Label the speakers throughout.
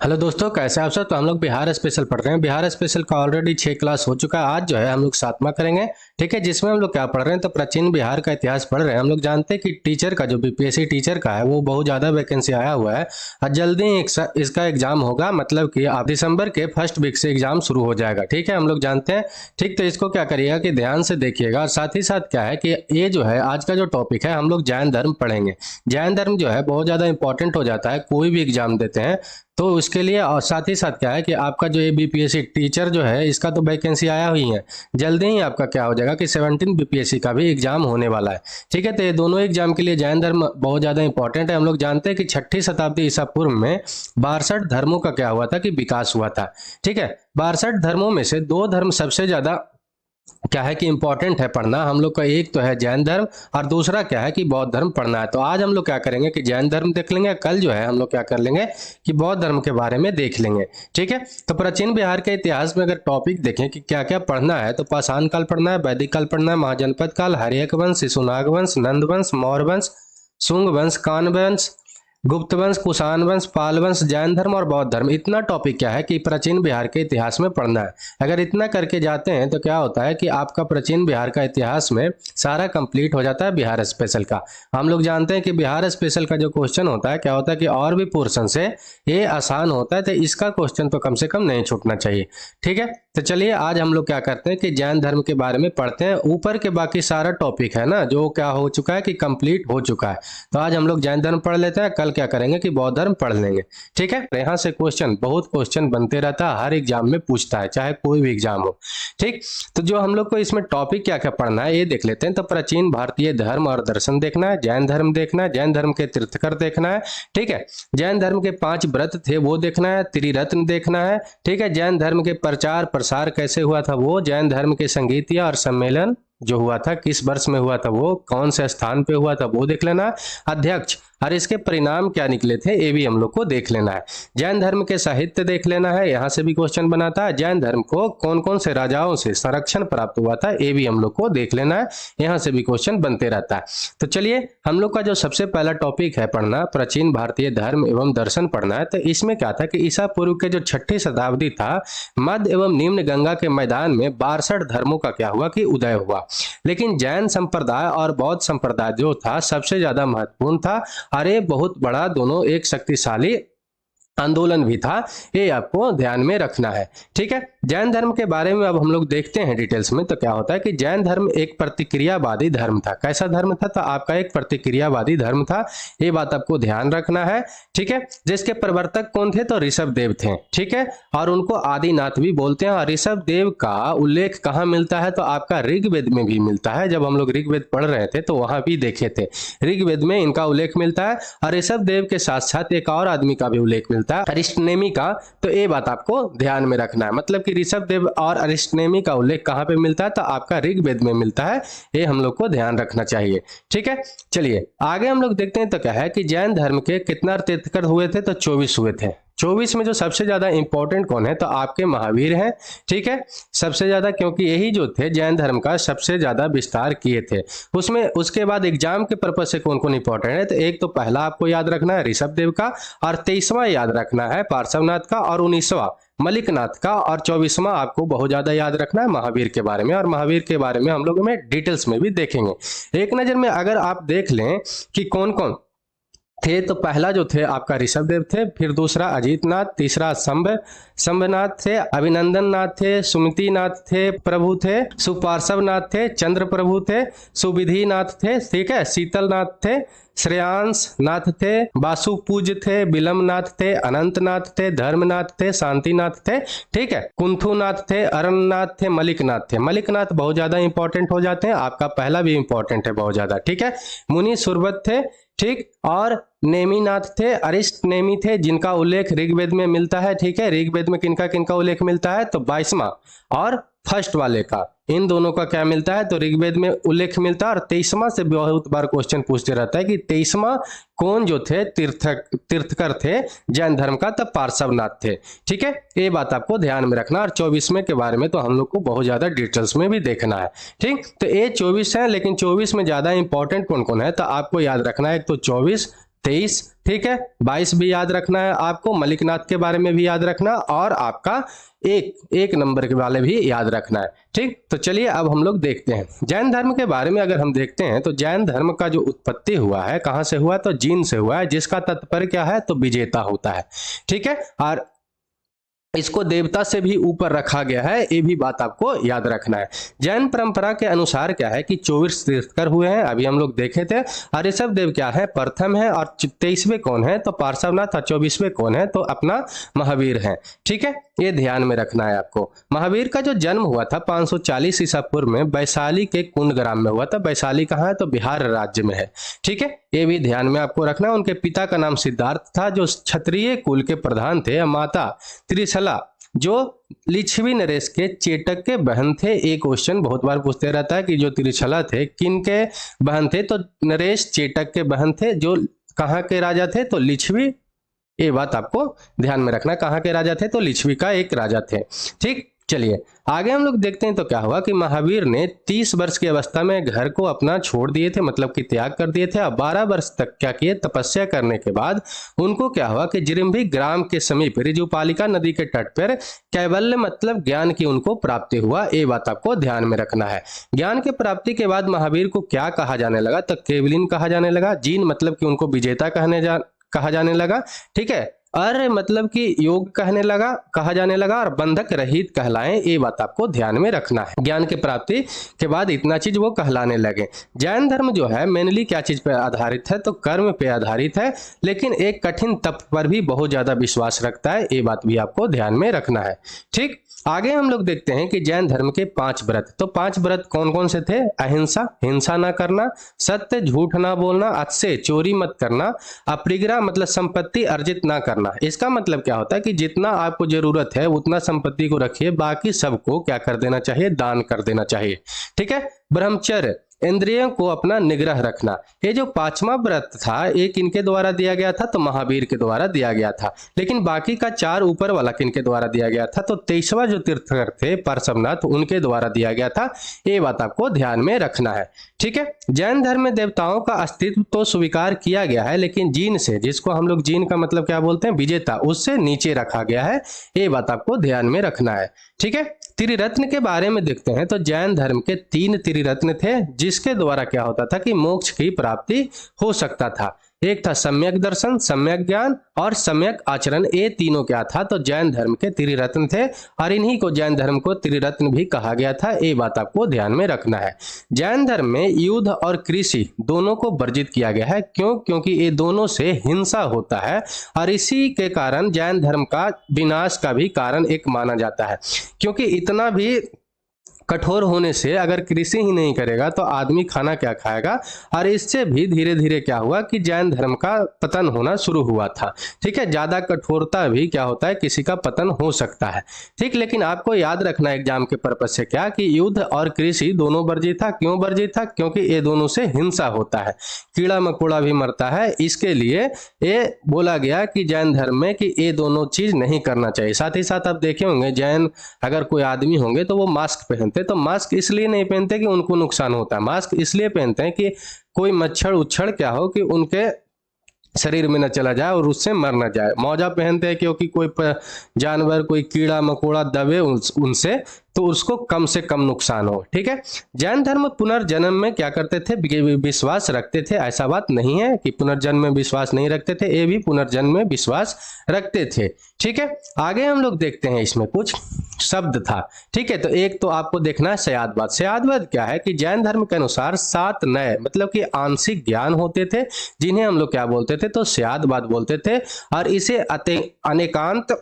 Speaker 1: Hello दोस्तों, कैसे आप सब। तो हम लोग बिहार स्पेशल पढ़ रहे हैं। बिहार स्पेशल का ऑलरेडी 6 क्लास हो चुका है। आज जो है हम लोग 7वां करेंगे। ठीक है, जिसमें हम लोग क्या पढ़ रहे हैं तो प्राचीन बिहार का इतिहास पढ़ रहे हैं। हम लोग जानते हैं कि टीचर का जो बीपीएससी टीचर का है वो बहुत ज़्यादा वैकेंसी आया हुआ है और जल्दी ही इसका एग्जाम होगा। मतलब कि आप दिसंबर के फर्स्ट वीक से एग्जाम शुरू हो जाएगा। ठीक है, हम लोग जानते हैं। ठीक, तो इसको क्या करिएगा कि ध्यान से देखिएगा। और साथ ही साथ क्या है कि ये जो है आज का जो टॉपिक है, हम लोग जैन धर्म पढ़ेंगे। जैन धर्म जो है बहुत ज़्यादा इंपॉर्टेंट हो जाता है कोई भी एग्जाम देते हैं तो उसके लिए। और साथ ही साथ क्या है कि आपका जो ये बीपीएससी टीचर जो है इसका तो वैकेंसी आया हुई है। जल्दी ही आपका क्या हो जाएगा कि 17 बीपीएससी का भी एग्जाम होने वाला है। ठीक है, तो ये दोनों एग्जाम के लिए जैन धर्म बहुत ज़्यादा इंपॉर्टेंट है। हम लोग जानते हैं कि 6ठी शताब्दी ईसा पूर्व में 62 धर्मों का क्या हुआ था कि विकास हुआ था। ठीक है, 62 धर्मों में से 2 धर्म सबसे ज़्यादा क्या है कि इंपॉर्टेंट है पढ़ना हम लोग का। एक तो है जैन धर्म और दूसरा क्या है कि बौद्ध धर्म पढ़ना है। तो आज हम लोग क्या करेंगे कि जैन धर्म देख लेंगे। कल जो है हम लोग क्या कर लेंगे कि बौद्ध धर्म के बारे में देख लेंगे। ठीक है, तो प्राचीन बिहार के इतिहास में अगर टॉपिक देखें कि क्या क्या पढ़ना है तो पाषाण काल पढ़ना है, वैदिक काल पढ़ना है, महाजनपद काल, हर्यक वंश, शिशुनाग वंश, नंद वंश, मौर्य वंश, शुंग वंश, कान वंश, गुप्त वंश, कुषाण वंश, पाल वंश, जैन धर्म और बौद्ध धर्म। इतना टॉपिक क्या है कि प्राचीन बिहार के इतिहास में पढ़ना है। अगर इतना करके जाते हैं तो क्या होता है कि आपका प्राचीन बिहार का इतिहास में सारा कंप्लीट हो जाता है बिहार स्पेशल का। हम लोग जानते हैं कि बिहार स्पेशल का जो क्वेश्चन होता है क्या होता है कि और भी पोर्शन से ये आसान होता है, तो इसका क्वेश्चन तो कम से कम नहीं छूटना चाहिए। ठीक है, तो चलिए आज हम लोग क्या करते हैं कि जैन धर्म के बारे में पढ़ते हैं। ऊपर के बाकी सारा टॉपिक है ना जो क्या हो चुका है कि कंप्लीट हो चुका है। तो आज हम लोग जैन धर्म पढ़ लेते हैं, कल क्या करेंगे कि बौद्ध धर्म पढ़ लेंगे। ठीक है, यहाँ से क्वेश्चन बहुत क्वेश्चन बनते रहता है, हर एग्जाम में पूछता है चाहे कोई भी एग्जाम हो। ठीक, तो जो हम लोग को इसमें टॉपिक क्या क्या पढ़ना है ये देख लेते हैं। तो प्राचीन भारतीय धर्म और दर्शन देखना है, जैन धर्म देखना है, जैन धर्म के तीर्थकर देखना है। ठीक है, जैन धर्म के 5 व्रत थे वो देखना है, त्रिरत्न देखना है। ठीक है, जैन धर्म के प्रचार प्रसार कैसे हुआ था वो, जैन धर्म के संगीतिया और सम्मेलन जो हुआ था किस वर्ष में हुआ था वो, कौन से स्थान पे हुआ था वो देख लेना। अध्यक्ष और इसके परिणाम क्या निकले थे ये भी हम लोग को देख लेना है। जैन धर्म के साहित्य देख लेना है, यहाँ से भी क्वेश्चन बनाता है। जैन धर्म को कौन कौन से राजाओं से संरक्षण प्राप्त हुआ था ये भी हम लोग को देख लेना है, यहाँ से भी क्वेश्चन बनते रहता है। तो चलिए हम लोग का जो सबसे पहला टॉपिक है पढ़ना प्राचीन भारतीय धर्म एवं दर्शन पढ़ना है। तो इसमें क्या था कि ईसा पूर्व के जो 6ठी शताब्दी था, मध्य एवं निम्न गंगा के मैदान में 62 धर्मों का क्या हुआ कि उदय हुआ। लेकिन जैन संप्रदाय और बौद्ध संप्रदाय जो था सबसे ज्यादा महत्वपूर्ण था और ये बहुत बड़ा दोनों एक शक्तिशाली आंदोलन भी था, ये आपको ध्यान में रखना है। ठीक है, जैन धर्म के बारे में अब हम लोग देखते हैं डिटेल्स में। तो क्या होता है कि जैन धर्म एक प्रतिक्रियावादी धर्म था। कैसा धर्म था? तो आपका एक प्रतिक्रियावादी धर्म था, ये बात आपको ध्यान रखना है। ठीक है, जिसके प्रवर्तक कौन थे? तो ऋषभ देव थे। ठीक है, और उनको आदिनाथ भी बोलते हैं। और ऋषभ देव का उल्लेख कहाँ मिलता है? तो आपका ऋग्वेद में भी मिलता है। जब हम लोग ऋग्वेद पढ़ रहे थे तो वहां भी देखे थे, ऋग्वेद में इनका उल्लेख मिलता है। और ऋषभ देव के साथ साथ एक और आदमी का भी उल्लेख मिलता है, अरिष्टनेमी का। तो ये बात आपको ध्यान में रखना है, मतलब कि ऋषभ देव और अरिष्टनेमी का उल्लेख कहां पे मिलता है? तो आपका ऋग्वेद में मिलता है, ये हम लोग को ध्यान रखना चाहिए। ठीक है, चलिए आगे हम लोग देखते हैं। तो क्या है कि जैन धर्म के कितना तीर्थंकर हुए थे? तो 24 हुए थे। 24 में जो सबसे ज्यादा इंपॉर्टेंट कौन है? तो आपके महावीर हैं। ठीक है, सबसे ज्यादा, क्योंकि यही जो थे जैन धर्म का सबसे ज्यादा विस्तार किए थे। उसमें उसके बाद एग्जाम के पर्पज से कौन कौन इंपॉर्टेंट है? तो एक तो पहला आपको याद रखना है ऋषभ देव का, और 23वां याद रखना है पार्श्वनाथ का, और 19वां मलिकनाथ का, और 24वां आपको बहुत ज्यादा याद रखना है महावीर के बारे में। और महावीर के बारे में हम लोग में डिटेल्स में भी देखेंगे। एक नजर में अगर आप देख लें कि कौन कौन थे, तो पहला जो थे आपका ऋषभ देव थे, फिर दूसरा अजीतनाथ, तीसरा शंभनाथ थे, अभिनंदन नाथ थे, सुमति नाथ थे, प्रभु थे, सुपार्श्व नाथ थे, चंद्र प्रभु थे, सुविधि नाथ थे। ठीक है, शीतल नाथ थे, श्रेयांश नाथ थे, वासुपूज थे, बिलम नाथ थे, अनंत नाथ थे, धर्मनाथ थे, शांतिनाथ थे। ठीक है, कुंथुनाथ थे, अरण्यनाथ थे, मलिकनाथ थे। मलिकनाथ बहुत ज्यादा इंपॉर्टेंट हो जाते हैं, आपका पहला भी इंपॉर्टेंट है बहुत ज्यादा। ठीक है, मुनि सुरवत थे। ठीक, और नेमिनाथ थे, अरिष्ट नेमी थे, जिनका उल्लेख ऋग्वेद में मिलता है। ठीक है, ऋग्वेद में किनका किनका उल्लेख मिलता है? तो 22वां और फर्स्ट वाले का, इन दोनों का क्या मिलता है? तो ऋग्वेद में उल्लेख मिलता है। और 23वां से बहुत बार क्वेश्चन पूछते रहता है कि 23वां कौन जो थे तीर्थकर थे जैन धर्म का? तब पार्श्वनाथ थे। ठीक है, ये बात आपको ध्यान में रखना। और 24वें के बारे में तो हम लोग को बहुत ज्यादा डिटेल्स में भी देखना है। ठीक, तो ये 24 है, लेकिन 24 में ज्यादा इंपॉर्टेंट कौन कौन है? तो आपको याद रखना है, एक तो 24, 23, ठीक है। 22 भी याद रखना है आपको, मलिकनाथ के बारे में भी याद रखना, और आपका एक नंबर के वाले भी याद रखना है, ठीक। तो चलिए अब हम लोग देखते हैं जैन धर्म के बारे में। अगर हम देखते हैं तो जैन धर्म का जो उत्पत्ति हुआ है कहाँ से हुआ, तो जीन से हुआ है, जिसका तात्पर्य क्या है, तो विजेता होता है, ठीक है। और इसको देवता से भी ऊपर रखा गया है, ये भी बात आपको याद रखना है। जैन परंपरा के अनुसार क्या है कि 24 तीर्थंकर हुए हैं, अभी हम लोग देखे थे। और ऋषभ देव क्या है, प्रथम है, और 23वें कौन है, तो पार्श्वनाथ, और 24वें कौन है, तो अपना महावीर है, ठीक है। ये ध्यान में रखना है आपको। महावीर का जो जन्म हुआ था 540 ईसा पूर्व में वैशाली के कुंडग्राम में हुआ था। वैशाली कहाँ है, तो बिहार राज्य में है, ठीक है। ये भी ध्यान में आपको रखना है। उनके पिता का नाम सिद्धार्थ था, जो क्षत्रिय कुल के प्रधान थे। माता त्रिशला, जो लिच्छवी नरेश के चेटक के बहन थे। एक क्वेश्चन बहुत बार पूछते रहता है कि जो त्रिशला थे किन के बहन थे, तो नरेश चेटक के बहन थे, जो कहाँ के राजा थे, तो लिच्छवी। ये बात आपको ध्यान में रखना, कहाँ के राजा थे, तो लिच्छवी का एक राजा थे, ठीक। चलिए आगे हम लोग देखते हैं तो क्या हुआ कि महावीर ने 30 वर्ष की अवस्था में घर को अपना छोड़ दिए थे, मतलब कि त्याग कर दिए थे। और 12 वर्ष तक क्या किए, तपस्या करने के बाद उनको क्या हुआ कि जिरिम्भी ग्राम के समीप ऋजुपालिका नदी के तट पर कैवल्य मतलब ज्ञान की उनको प्राप्ति हुआ। ये बात आपको ध्यान में रखना है। ज्ञान की प्राप्ति के बाद महावीर को क्या कहा जाने लगा, तो केवलिन कहा जाने लगा। जीन मतलब कि उनको विजेता कहा जाने लगा, ठीक है। अर्य मतलब कि योग कहा जाने लगा, और बंधक रहित कहलाएं। ये बात आपको ध्यान में रखना है। ज्ञान की प्राप्ति के बाद इतना चीज वो कहलाने लगे। जैन धर्म जो है मेनली क्या चीज पे आधारित है, तो कर्म पे आधारित है, लेकिन एक कठिन तप पर भी बहुत ज्यादा विश्वास रखता है। ये बात भी आपको ध्यान में रखना है, ठीक। आगे हम लोग देखते हैं कि जैन धर्म के 5 व्रत। तो 5 व्रत कौन कौन से थे, अहिंसा, हिंसा ना करना, सत्य, झूठ ना बोलना, अच्छे, चोरी मत करना, अपरिग्रह मतलब संपत्ति अर्जित ना करना। इसका मतलब क्या होता है कि जितना आपको जरूरत है उतना संपत्ति को रखिए, बाकी सबको क्या कर देना चाहिए, दान कर देना चाहिए, ठीक है। ब्रह्मचर्य, इंद्रियों को अपना निग्रह रखना। ये जो 5वां व्रत था एक इनके द्वारा दिया गया था, तो महावीर के द्वारा दिया गया था। लेकिन बाकी का 4 ऊपर वाला किनके द्वारा दिया गया था, तो 23वां जो तीर्थंकर थे पार्श्वनाथ, उनके द्वारा दिया गया था। ये बात आपको ध्यान में रखना है, ठीक है। जैन धर्म में देवताओं का अस्तित्व तो स्वीकार किया गया है, लेकिन जीन से, जिसको हम लोग जीन का मतलब क्या बोलते हैं, विजेता, उससे नीचे रखा गया है। ये बात आपको ध्यान में रखना है, ठीक है। त्रिरत्न के बारे में देखते हैं तो जैन धर्म के 3 त्रिरत्न थे, जिसके द्वारा क्या होता था कि मोक्ष की प्राप्ति हो सकता था। एक था सम्यक दर्शन, सम्यक ज्ञान और सम्यक आचरण। ये तीनों क्या था, तो जैन धर्म के त्रिरत्न थे, और इन्हीं को जैन धर्म को त्रिरत्न भी कहा गया था। ये बात आपको ध्यान में रखना है। जैन धर्म में युद्ध और कृषि दोनों को वर्जित किया गया है। क्यों, क्योंकि ये दोनों से हिंसा होता है, और इसी के कारण जैन धर्म का विनाश का भी कारण एक माना जाता है। क्योंकि इतना भी कठोर होने से अगर कृषि ही नहीं करेगा तो आदमी खाना क्या खाएगा, और इससे भी धीरे धीरे क्या हुआ कि जैन धर्म का पतन होना शुरू हुआ था, ठीक है। ज्यादा कठोरता भी क्या होता है, किसी का पतन हो सकता है, ठीक। लेकिन आपको याद रखना एग्जाम के पर्पज से क्या कि युद्ध और कृषि दोनों वर्जित था। क्यों वर्जित था, क्योंकि ये दोनों से हिंसा होता है, कीड़ा मकोड़ा भी मरता है, इसके लिए ये बोला गया कि जैन धर्म में कि ये दोनों चीज नहीं करना चाहिए। साथ ही साथ आप देखे होंगे जैन अगर कोई आदमी होंगे तो वो मास्क पहनते, तो मास्क इसलिए नहीं पहनते कि उनको नुकसान होता है, मास्क इसलिए पहनते हैं कि कोई मच्छर उच्छर क्या हो कि उनके शरीर में न चला जाए और उससे मर न जाए। मौजा पहनते हैं क्योंकि कोई जानवर, कोई कीड़ा मकोड़ा दबे उनसे, तो उसको कम से कम नुकसान हो, ठीक है। जैन धर्म पुनर्जन्म में क्या करते थे, विश्वास रखते थे। ऐसा बात नहीं है कि पुनर्जन्म में विश्वास नहीं रखते थे, ये भी पुनर्जन्म में विश्वास रखते थे, ठीक है। आगे हम लोग देखते हैं, इसमें कुछ शब्द था, ठीक है। तो एक तो आपको देखना है सयादवाद। सयादवाद क्या है कि जैन धर्म के अनुसार 7 नए मतलब कि आंशिक ज्ञान होते थे, जिन्हें हम लोग क्या बोलते थे, तो सयादवाद बोलते थे। और इसे अनेकांत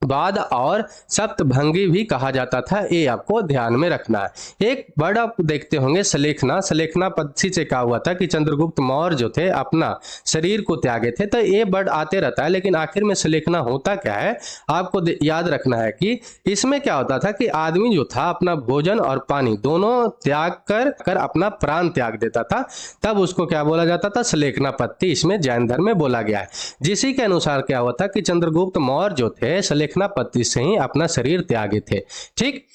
Speaker 1: वाद और सप्तभंगी भी कहा जाता था। ये आपको ध्यान में रखना है। एक वर्ड आप देखते होंगे सलेखना। सलेखना पद्धति से क्या हुआ था कि चंद्रगुप्त मौर्य जो थे अपना शरीर को त्यागे थे। तो ये वर्ड आते रहता है, लेकिन आखिर में सलेखना होता क्या है, आपको याद रखना है कि इसमें क्या होता था कि आदमी जो था अपना भोजन और पानी दोनों त्याग कर अपना प्राण त्याग देता था, तब उसको क्या बोला जाता था, सलेखना पद्धति। इसमें जैन धर्म में बोला गया है। जिसी के अनुसार क्या हुआ था कि चंद्रगुप्त मौर्य जो थे सलेखना पद्धति से ही अपना शरीर त्यागे थे, ठीक।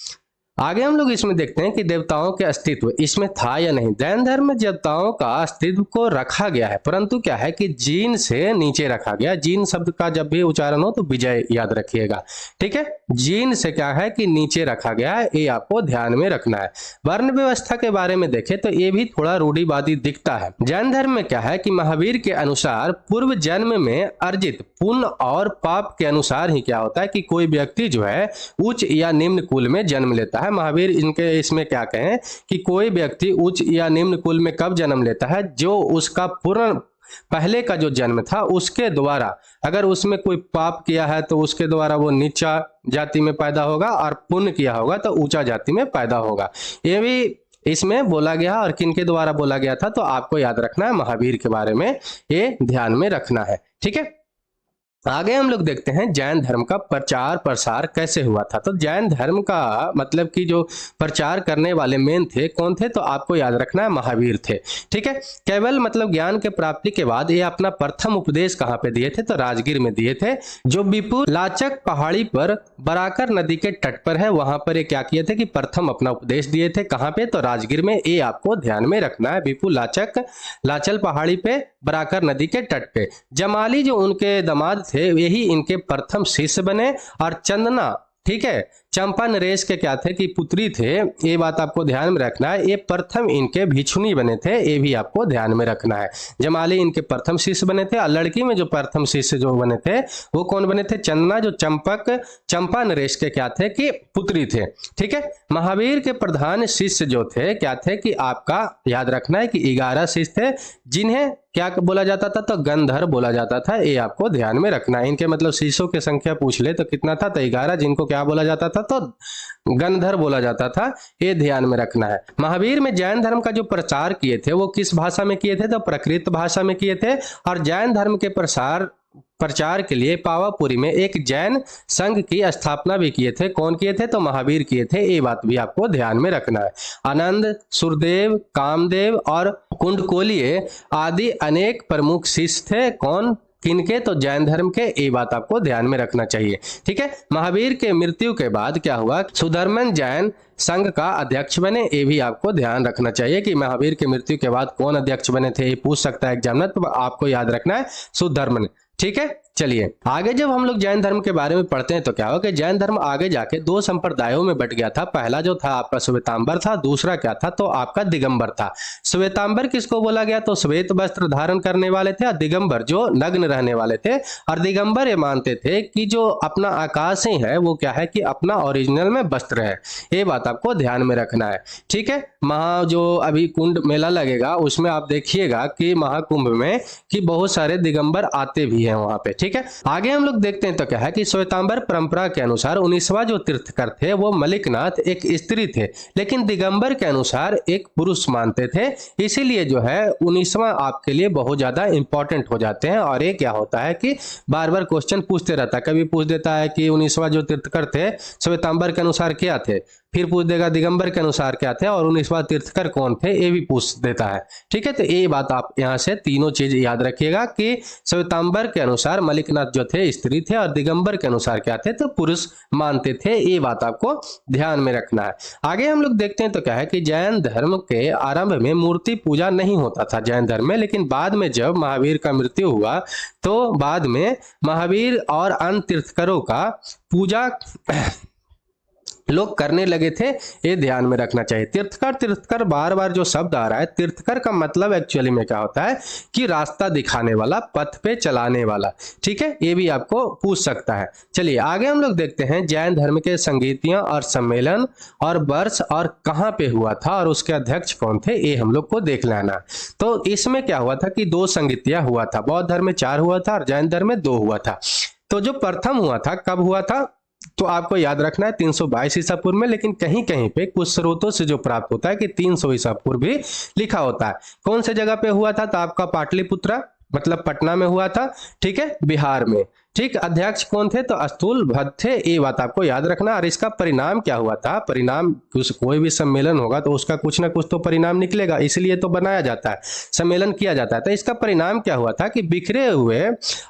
Speaker 1: आगे हम लोग इसमें देखते हैं कि देवताओं के अस्तित्व इसमें था या नहीं। जैन धर्म में देवताओं का अस्तित्व को रखा गया है, परंतु क्या है कि जीन से नीचे रखा गया। जीन शब्द का जब भी उच्चारण हो तो विजय याद रखिएगा, ठीक है। जीन से क्या है कि नीचे रखा गया है, ये आपको ध्यान में रखना है। वर्ण व्यवस्था के बारे में देखें तो ये भी थोड़ा रूढ़िवादी दिखता है। जैन धर्म में क्या है कि महावीर के अनुसार पूर्व जन्म में अर्जित पुण्य और पाप के अनुसार ही क्या होता है कि कोई व्यक्ति जो है उच्च या निम्न कुल में जन्म लेता है। महावीर इनके इसमें क्या कहें कि कोई व्यक्ति उच्च या निम्न कुल में कब जन्म लेता है, जो उसका पूर्ण पहले का जो जन्म था उसके द्वारा, अगर उसमें कोई पाप किया है तो उसके द्वारा वो नीचा जाति में पैदा होगा, और पुण्य किया होगा तो ऊंचा जाति में पैदा होगा। ये भी इसमें बोला गया, और किनके द्वारा बोला गया था तो आपको याद रखना है, महावीर के बारे में ये ध्यान में रखना है, ठीक है। आगे हम लोग देखते हैं जैन धर्म का प्रचार प्रसार कैसे हुआ था। तो जैन धर्म का मतलब कि जो प्रचार करने वाले मेन थे कौन थे, तो आपको याद रखना है महावीर थे, ठीक है। केवल मतलब ज्ञान के प्राप्ति के बाद ये अपना प्रथम उपदेश कहाँ पे दिए थे, तो राजगीर में दिए थे, जो विपुल लाचक पहाड़ी पर बराकर नदी के तट पर है। वहां पर ये क्या किए थे कि प्रथम अपना उपदेश दिए थे, कहाँ पे, तो राजगीर में। ये आपको ध्यान में रखना है, विपुल लाचल पहाड़ी पे बराकर नदी के तट पे। जमाली जो उनके दामाद थे यही इनके प्रथम शिष्य बने, और चंदना, ठीक है, चंपा नरेश के क्या थे कि पुत्री थे, ये बात आपको ध्यान में रखना है। ये प्रथम इनके भिक्षुनी बने थे, ये भी आपको ध्यान में रखना है। जमाली इनके प्रथम शिष्य बने थे, और लड़की में जो प्रथम शिष्य जो बने थे वो कौन बने थे, चंदना, जो चंपा नरेश के क्या थे कि पुत्री थे, ठीक है। महावीर के प्रधान शिष्य जो थे क्या थे कि आपका याद रखना है कि 11 शिष्य थे, जिन्हें क्या बोला जाता था, तो गंधर्व बोला जाता था। ये आपको ध्यान में रखना है। इनके मतलब शिष्यों की संख्या पूछ ले तो कितना था, तो 11, जिनको क्या बोला जाता था, तो गंधर्व बोला जाता था। ये ध्यान में रखना है। महावीर में जैन धर्म का जो प्रचार किए थे वो किस भाषा में किए थे, तो प्राकृत भाषा में किए थे। और जैन धर्म के प्रचार के लिए पावापुरी में एक जैन संघ की स्थापना भी किए थे। कौन किए थे, तो महावीर किए थे। ये बात भी आपको ध्यान में रखना है। आनंद, सुरदेव, कामदेव और कुंडकोलिये आदि अनेक प्रमुख शिष्य थे। कौन, किनके, तो जैन धर्म के। ये बात आपको ध्यान में रखना चाहिए, ठीक है। महावीर के मृत्यु के बाद क्या हुआ, सुधर्मन जैन संघ का अध्यक्ष बने। ये भी आपको ध्यान रखना चाहिए कि महावीर के मृत्यु के बाद कौन अध्यक्ष बने थे, ये पूछ सकता है एग्जामिनर, तो आपको याद रखना है सुधर्मन, ठीक है। चलिए आगे जब हम लोग जैन धर्म के बारे में पढ़ते हैं तो क्या होगा कि जैन धर्म आगे जाके 2 संप्रदायों में बट गया था। पहला जो था आपका श्वेतांबर था, दूसरा क्या था, तो आपका दिगंबर था। श्वेतांबर किसको बोला गया, तो श्वेत वस्त्र धारण करने वाले थे, और दिगंबर जो नग्न रहने वाले थे। और दिगंबर ये मानते थे कि जो अपना आकाश ही है वो क्या है कि अपना ओरिजिनल में वस्त्र है। ये बात आपको ध्यान में रखना है, ठीक है। जो अभी कुंड मेला लगेगा उसमें आप देखिएगा कि महाकुंभ में कि बहुत सारे दिगंबर आते भी हैं वहां पे, ठीक है। आगे हम लोग देखते हैं तो क्या है कि श्वेतांबर परंपरा के अनुसार 19वां जो तीर्थकर थे वो मलिकनाथ एक स्त्री थे, लेकिन दिगंबर के अनुसार एक पुरुष मानते थे। इसीलिए जो है 19वां आपके लिए बहुत ज्यादा इंपॉर्टेंट हो जाते हैं। और ये क्या होता है कि बार बार क्वेश्चन पूछते रहता है। कभी पूछ देता है कि 19वां जो तीर्थकर थे श्वेतांबर के अनुसार क्या थे, फिर पूछ देगा दिगंबर के अनुसार क्या थे, और 19वां तीर्थकर कौन थे, ये भी पूछ देता है, ठीक है। तो ये बात आप यहाँ से तीनों चीज याद रखिएगा कि श्वेतांबर के अनुसार मलिकनाथ जो थे स्त्री थे, और दिगंबर के अनुसार क्या थे, तो पुरुष मानते थे। ये बात आपको ध्यान में रखना है। आगे हम लोग देखते हैं तो क्या है कि जैन धर्म के आरंभ में मूर्ति पूजा नहीं होता था जैन धर्म में, लेकिन बाद में जब महावीर का मृत्यु हुआ तो बाद में महावीर और अन्य तीर्थकरों का पूजा लोग करने लगे थे। ये ध्यान में रखना चाहिए। तीर्थकर बार बार जो शब्द आ रहा है, तीर्थकर का मतलब एक्चुअली में क्या होता है कि रास्ता दिखाने वाला, पथ पे चलाने वाला, ठीक है। ये भी आपको पूछ सकता है। चलिए आगे हम लोग देखते हैं जैन धर्म के संगीतियां और सम्मेलन और वर्ष और कहाँ पे हुआ था और उसके अध्यक्ष कौन थे, ये हम लोग को देख लेना। तो इसमें क्या हुआ था कि 2 संगीतियां हुआ था। बौद्ध धर्म में 4 हुआ था और जैन धर्म में 2 हुआ था। तो जो प्रथम हुआ था कब हुआ था, तो आपको याद रखना है 322 ईसा पूर्व में, लेकिन कहीं कहीं पे कुछ स्रोतों से जो प्राप्त होता है कि 300 ईसा पूर्व भी लिखा होता है। कौन से जगह पे हुआ था, तो आपका पाटलिपुत्रा मतलब पटना में हुआ था, ठीक है, बिहार में, ठीक, अध्यक्ष कौन थे? तो स्थूल भद्द थे, ये बात आपको याद रखना। और इसका परिणाम क्या हुआ था? परिणाम, कोई भी सम्मेलन होगा तो उसका कुछ ना कुछ तो परिणाम निकलेगा, इसलिए तो बनाया जाता है, सम्मेलन किया जाता है। तो इसका परिणाम क्या हुआ था कि बिखरे हुए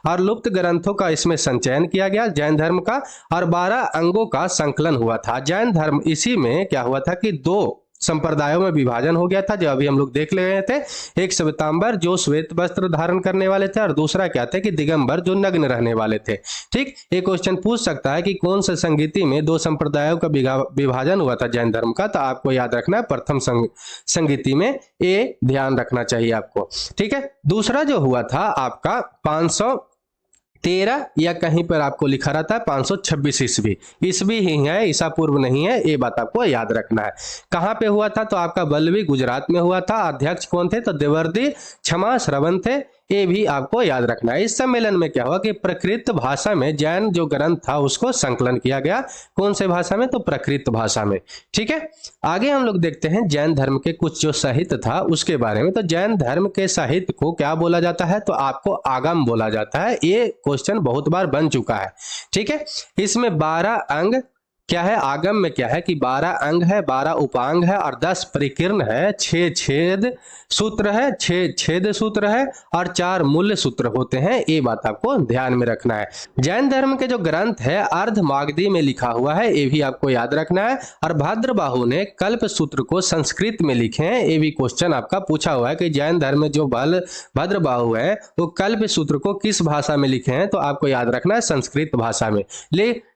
Speaker 1: और लुप्त ग्रंथों का इसमें संचयन किया गया जैन धर्म का, और 12 अंगों का संकलन हुआ था। जैन धर्म इसी में क्या हुआ था कि 2 संप्रदायों में विभाजन हो गया था, जो अभी हम लोग देख ले रहे थे। एक श्वेतांबर जो श्वेत वस्त्र धारण करने वाले थे, और दूसरा क्या थे कि दिगंबर जो नग्न रहने वाले थे। ठीक, एक क्वेश्चन पूछ सकता है कि कौन सा संगीति में 2 संप्रदायों का विभाजन हुआ था जैन धर्म का? तो आपको याद रखना है प्रथम संगीति में, ये ध्यान रखना चाहिए आपको। ठीक है, दूसरा जो हुआ था आपका 513 या कहीं पर आपको लिखा रहता है 526 ईस्वी, ईस्वी ही है, ईसा पूर्व नहीं है, ये बात आपको याद रखना है। कहां पे हुआ था? तो आपका बल्लवी गुजरात में हुआ था। अध्यक्ष कौन थे? तो देवर्दी क्षमा श्रवण थे, ये भी आपको याद रखना है। इस सम्मेलन में क्या हुआ कि प्रकृत भाषा में जैन जो ग्रंथ था उसको संकलन किया गया। कौन से भाषा में? तो प्रकृत भाषा में। ठीक है, आगे हम लोग देखते हैं जैन धर्म के कुछ जो साहित्य था उसके बारे में। तो जैन धर्म के साहित्य को क्या बोला जाता है? तो आपको आगम बोला जाता है। ये क्वेश्चन बहुत बार बन चुका है। ठीक है, इसमें 12 अंग क्या है? आगम में क्या है कि 12 अंग है, 12 उपांग है, और 10 परिकीर्ण है, 6 छेद सूत्र है, 6 छेद सूत्र है, और 4 मूल्य सूत्र होते हैं। ये बात आपको ध्यान में रखना है। जैन धर्म के जो ग्रंथ है अर्धमागधी में लिखा हुआ है, ये भी आपको याद रखना है। और भद्रबाहु ने कल्प सूत्र को संस्कृत में लिखे हैं। ये भी क्वेश्चन आपका पूछा हुआ है कि जैन धर्म में जो भद्रबाहु है वो कल्प सूत्र को किस भाषा में लिखे हैं? तो आपको याद रखना है संस्कृत भाषा में।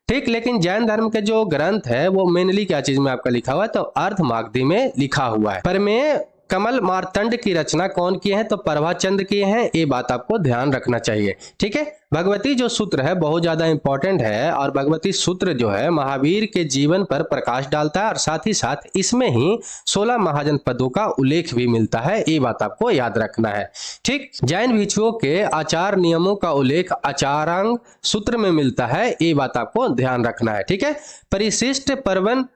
Speaker 1: ठीक, लेकिन जैन धर्म के जो ग्रंथ है वो मेनली क्या चीज में आपका लिखा हुआ है? तो अर्धमागधी में लिखा हुआ है। प्रमेय कमल मार्तंड की रचना कौन किए हैं? तो प्रभाचंद किए हैं। ये बात आपको ध्यान रखना चाहिए। ठीक है, भगवती जो सूत्र है बहुत ज्यादा इंपॉर्टेंट है, और भगवती सूत्र जो है महावीर के जीवन पर प्रकाश डालता है, और साथ ही साथ इसमें ही 16 महाजनपदों का उल्लेख भी मिलता है। ये बात आपको याद रखना है। ठीक, जैन भिक्षुओं के आचार नियमों का उल्लेख आचारांग सूत्र में मिलता है। ये बात आपको ध्यान रखना है। ठीक है, परिशिष्ट पर्वन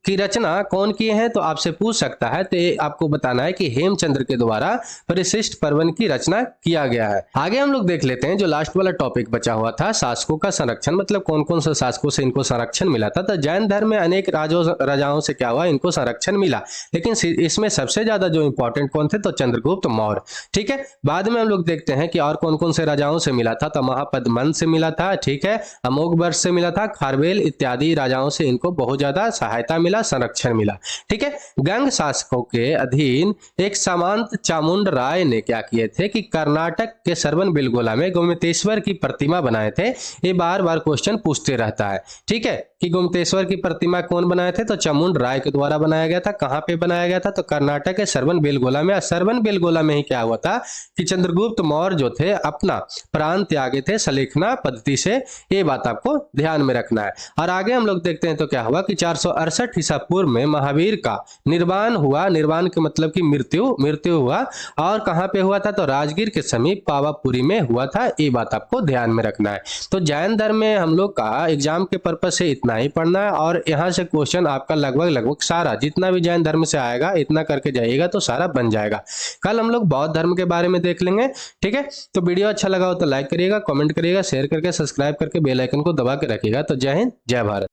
Speaker 1: की रचना कौन किए हैं? तो आपसे पूछ सकता है, तो आपको बताना है कि हेमचंद्र के द्वारा परिशिष्ट पर्वन की रचना किया गया है। आगे हम लोग देख लेते हैं जो लास्ट वाला टॉपिक बचा हुआ था, शासकों का संरक्षण, मतलब कौन कौन से शासकों से इनको संरक्षण मिला था। तो जैन धर्म में अनेक राजाओं से क्या हुआ, इनको संरक्षण मिला, लेकिन इसमें सबसे ज्यादा जो इंपॉर्टेंट कौन थे? तो चंद्रगुप्त मौर्य। ठीक है, बाद में हम लोग देखते हैं कि और कौन कौन से राजाओं से मिला था। तो महापद्मन से मिला था, ठीक है, अमोघवर्ष से मिला था, खारवेल इत्यादि राजाओं से इनको बहुत ज्यादा सहायता मिला, संरक्षण मिला। ठीक है, गंग शासकों के अधीन एक सामंत चामुंड राय ने क्या किए थे कि कर्नाटक के श्रवणबेलगोला में गोमतेश्वर की प्रतिमा बनाए थे। ये बार बार क्वेश्चन पूछते रहता है। ठीक है, कि गोमतेश्वर की प्रतिमा कौन बनाए थे? तो चामुंड राय के द्वारा बनाया गया था। कहां पे बनाया गया था? तो कर्नाटक के श्रवणबेलगोला में। श्रवणबेलगोला में ही क्या हुआ था कि चंद्रगुप्त मौर्य जो थे अपना प्राण त्यागे थे सलेखना पद्धति से। ये बात आपको ध्यान में रखना है। और आगे हम लोग देखते हैं तो क्या हुआ कि 468 ईसा पूर्व में महावीर का निर्वाण हुआ। निर्वाण के मतलब की मृत्यु हुआ। और कहां पे हुआ था? तो राजगीर के समीप पावापुरी में हुआ था। ये बात आपको ध्यान में रखना है। तो जैन धर्म में हम लोग का एग्जाम के पर्पज से इतना ही पढ़ना है, और यहां से क्वेश्चन आपका लगभग सारा जितना भी जैन धर्म से आएगा इतना करके जाइएगा तो सारा बन जाएगा। कल हम लोग बौद्ध धर्म के बारे में देख लेंगे। ठीक है, तो वीडियो अच्छा लगा हो तो लाइक करिएगा, कमेंट करिएगा, शेयर करके सब्सक्राइब करके बेल आइकन को दबा के रखिएगा। तो जय हिंद, जय भारत।